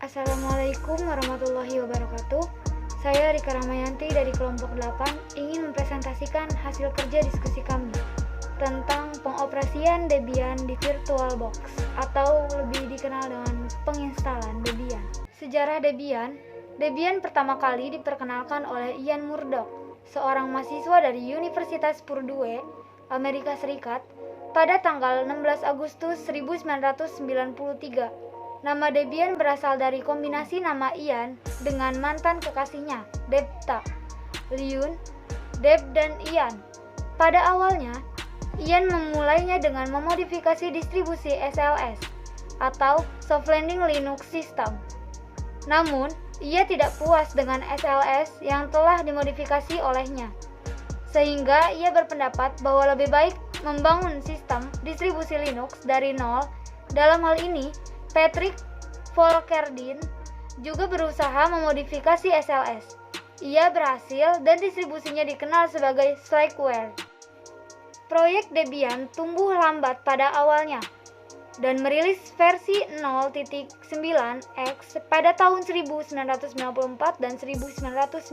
Assalamualaikum warahmatullahi wabarakatuh. Saya Rika Ramayanti dari kelompok 8 ingin mempresentasikan hasil kerja diskusi kami tentang pengoperasian Debian di VirtualBox atau lebih dikenal dengan penginstalan Debian. Sejarah Debian pertama kali diperkenalkan oleh Ian Murdoch, seorang mahasiswa dari Universitas Purdue, Amerika Serikat, pada tanggal 16 Agustus 1993. Nama Debian berasal dari kombinasi nama Ian dengan mantan kekasihnya, Debta, Liun, Deb, dan Ian. Pada awalnya, Ian memulainya dengan memodifikasi distribusi SLS atau Soft Landing Linux System. Namun, ia tidak puas dengan SLS yang telah dimodifikasi olehnya, sehingga ia berpendapat bahwa lebih baik membangun sistem distribusi Linux dari nol. Dalam hal ini, Patrick Volkerdien juga berusaha memodifikasi SLS. Ia berhasil dan distribusinya dikenal sebagai Slackware. Proyek Debian tumbuh lambat pada awalnya dan merilis versi 0.9x pada tahun 1994 dan 1995.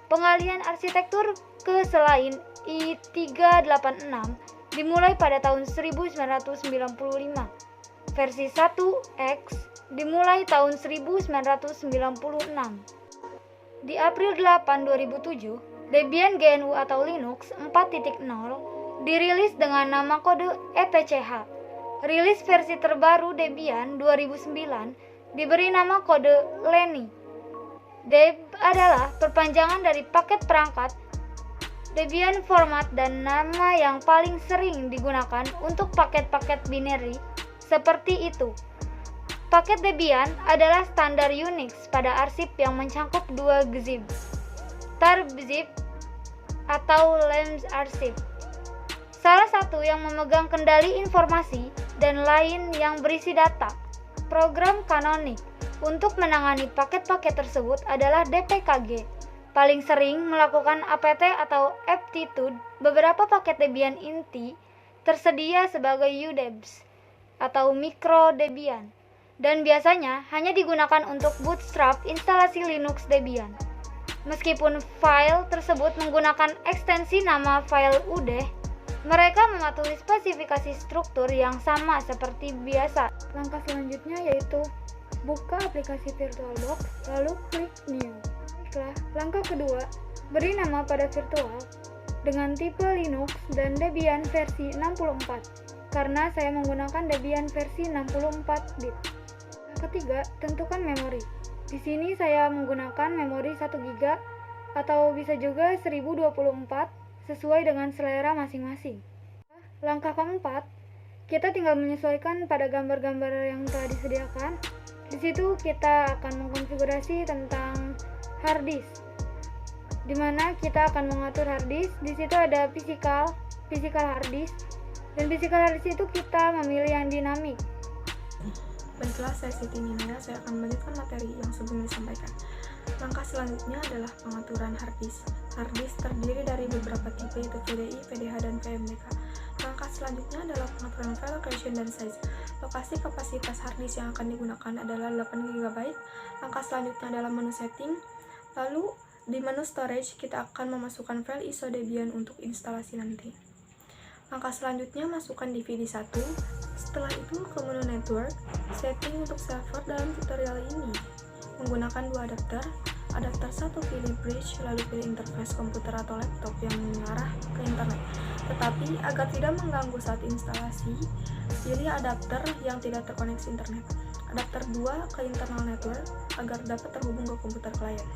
Pengalihan arsitektur ke selain i386 dimulai pada tahun 1995. Versi 1X dimulai tahun 1996. Di April 8, 2007, Debian GNU atau Linux 4.0 dirilis dengan nama kode ETCH. Rilis versi terbaru Debian 2009 diberi nama kode Lenny. Deb adalah perpanjangan dari paket perangkat Debian format dan nama yang paling sering digunakan untuk paket-paket binary seperti itu. Paket Debian adalah standar Unix pada arsip yang mencangkup dua gzip, tarbzip atau lamzarsip. Salah satu yang memegang kendali informasi dan lain yang berisi data. Program kanonik untuk menangani paket-paket tersebut adalah DPKG. Paling sering melakukan apt atau aptitude. Beberapa paket Debian inti tersedia sebagai udebs atau mikro Debian dan biasanya hanya digunakan untuk bootstrap instalasi Linux Debian. Meskipun file tersebut menggunakan ekstensi nama file udeh, mereka mematuhi spesifikasi struktur yang sama seperti biasa. Langkah selanjutnya yaitu buka aplikasi VirtualBox lalu klik New. Baiklah, langkah kedua, beri nama pada virtual dengan tipe Linux dan Debian versi 64. Karena saya menggunakan Debian versi 64 bit. Ketiga, tentukan memori. Di sini saya menggunakan memori 1 GB atau bisa juga 1024 sesuai dengan selera masing-masing. Langkah keempat, kita tinggal menyesuaikan pada gambar-gambar yang telah disediakan. Di situ kita akan mengkonfigurasi tentang hard disk, di mana kita akan mengatur hard disk. Di situ ada physical hard disk. Dan physical hard disk itu kita memilih yang dinamik. Baiklah, saya Siti Ninda, saya akan melanjutkan materi yang sebelumnya disampaikan. Langkah selanjutnya adalah pengaturan hard disk. Hard disk terdiri dari beberapa tipe yaitu VDI, VDH, dan VMDK. Langkah selanjutnya adalah pengaturan file location dan size. Lokasi kapasitas hard disk yang akan digunakan adalah 8 GB. Langkah selanjutnya adalah menu setting. Lalu di menu storage kita akan memasukkan file ISO Debian untuk instalasi nanti. Langkah selanjutnya masukkan DVD 1. Setelah itu ke menu network, setting untuk server. Dalam tutorial ini menggunakan dua adapter. Adapter 1 pilih bridge, lalu pilih interface komputer atau laptop yang mengarah ke internet. Tetapi agar tidak mengganggu saat instalasi, pilih adapter yang tidak terkoneksi internet. Adapter 2 ke internal network agar dapat terhubung ke komputer klien.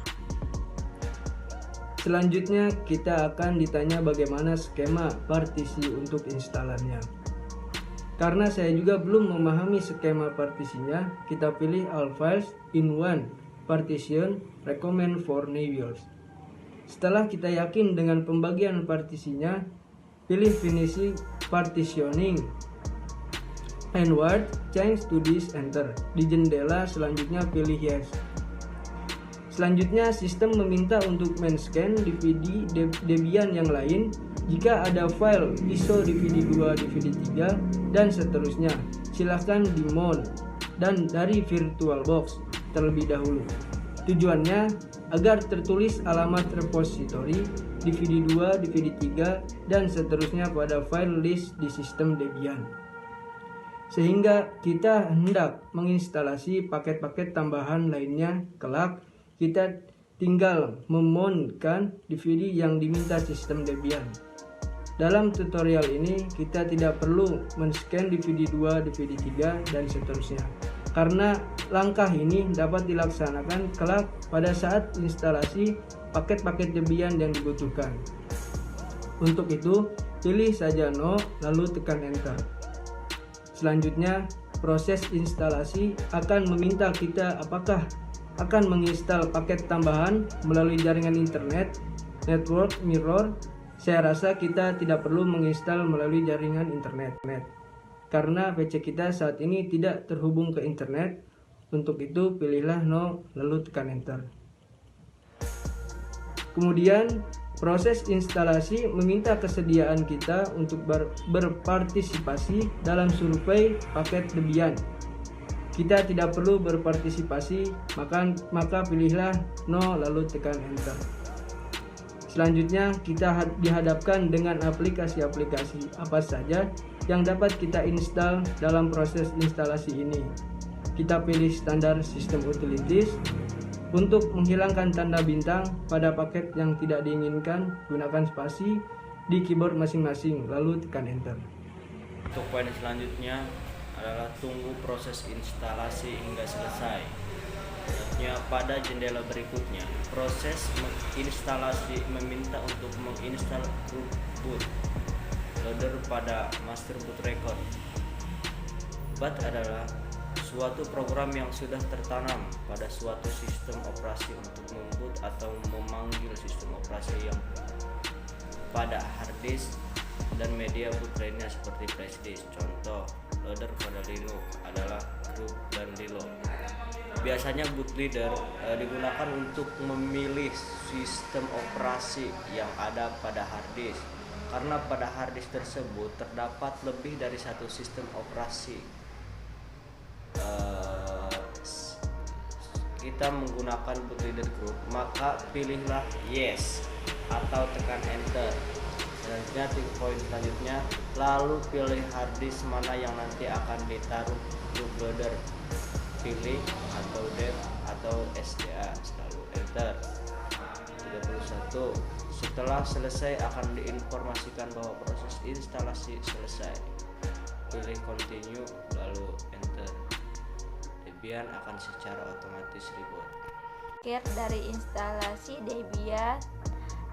Selanjutnya kita akan ditanya bagaimana skema partisi untuk instalannya. Karena saya juga belum memahami skema partisinya, kita pilih all files in one partition recommend for new users. Setelah kita yakin dengan pembagian partisinya, pilih finish partitioning and word change to this enter. Di jendela selanjutnya pilih yes. Selanjutnya, sistem meminta untuk men-scan DVD Debian yang lain jika ada file ISO DVD 2, DVD 3, dan seterusnya. Silahkan di-mount dan dari VirtualBox terlebih dahulu. Tujuannya agar tertulis alamat repositori DVD 2, DVD 3, dan seterusnya pada file list di sistem Debian. Sehingga kita hendak menginstalasi paket-paket tambahan lainnya kelak, kita tinggal memountkan DVD yang diminta sistem Debian. Dalam tutorial ini kita tidak perlu men-scan DVD 2, DVD 3, dan seterusnya, karena langkah ini dapat dilaksanakan kelak pada saat instalasi paket-paket Debian yang dibutuhkan. Untuk itu, pilih saja No, lalu tekan Enter. Selanjutnya, proses instalasi akan meminta kita apakah akan menginstal paket tambahan melalui jaringan internet, network, mirror. Saya rasa kita tidak perlu menginstal melalui jaringan internet, karena PC kita saat ini tidak terhubung ke internet. Untuk itu, pilihlah No, lalu tekan Enter. Kemudian, proses instalasi meminta kesediaan kita untuk berpartisipasi dalam survei paket Debian. Kita tidak perlu berpartisipasi, maka pilihlah No, lalu tekan Enter. Selanjutnya, kita dihadapkan dengan aplikasi-aplikasi apa saja yang dapat kita install dalam proses instalasi ini. Kita pilih standar sistem utilities. Untuk menghilangkan tanda bintang pada paket yang tidak diinginkan, gunakan spasi di keyboard masing-masing, lalu tekan Enter. Untuk poin selanjutnya adalah tunggu proses instalasi hingga selesai. Selanjutnya, pada jendela berikutnya, proses menginstalasi meminta untuk menginstal grup boot loader pada master boot record. BOOT adalah suatu program yang sudah tertanam pada suatu sistem operasi untuk memboot atau memanggil sistem operasi yang pada hard disk dan media boot lainnya seperti flash disk. Contoh loader pada Linux adalah grup dan reload. Biasanya bootloader digunakan untuk memilih sistem operasi yang ada pada hard disk, karena pada hard disk tersebut terdapat lebih dari satu sistem operasi. Kita menggunakan bootloader group, maka pilihlah yes atau tekan enter. Selanjutnya, poin selanjutnya, lalu pilih hard disk mana yang nanti akan ditaruh group loader. Pilih atau dev atau SDA, lalu enter. 31. Setelah selesai akan diinformasikan bahwa proses instalasi selesai. Pilih continue lalu enter. Debian akan secara otomatis reboot. Akhir dari instalasi Debian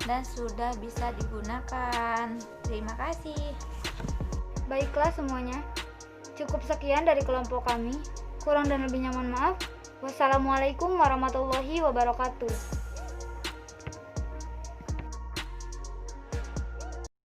dan sudah bisa digunakan. Terima kasih. Baiklah semuanya, cukup sekian dari kelompok kami. Kurang dan lebihnya mohon maaf. Wassalamualaikum warahmatullahi wabarakatuh.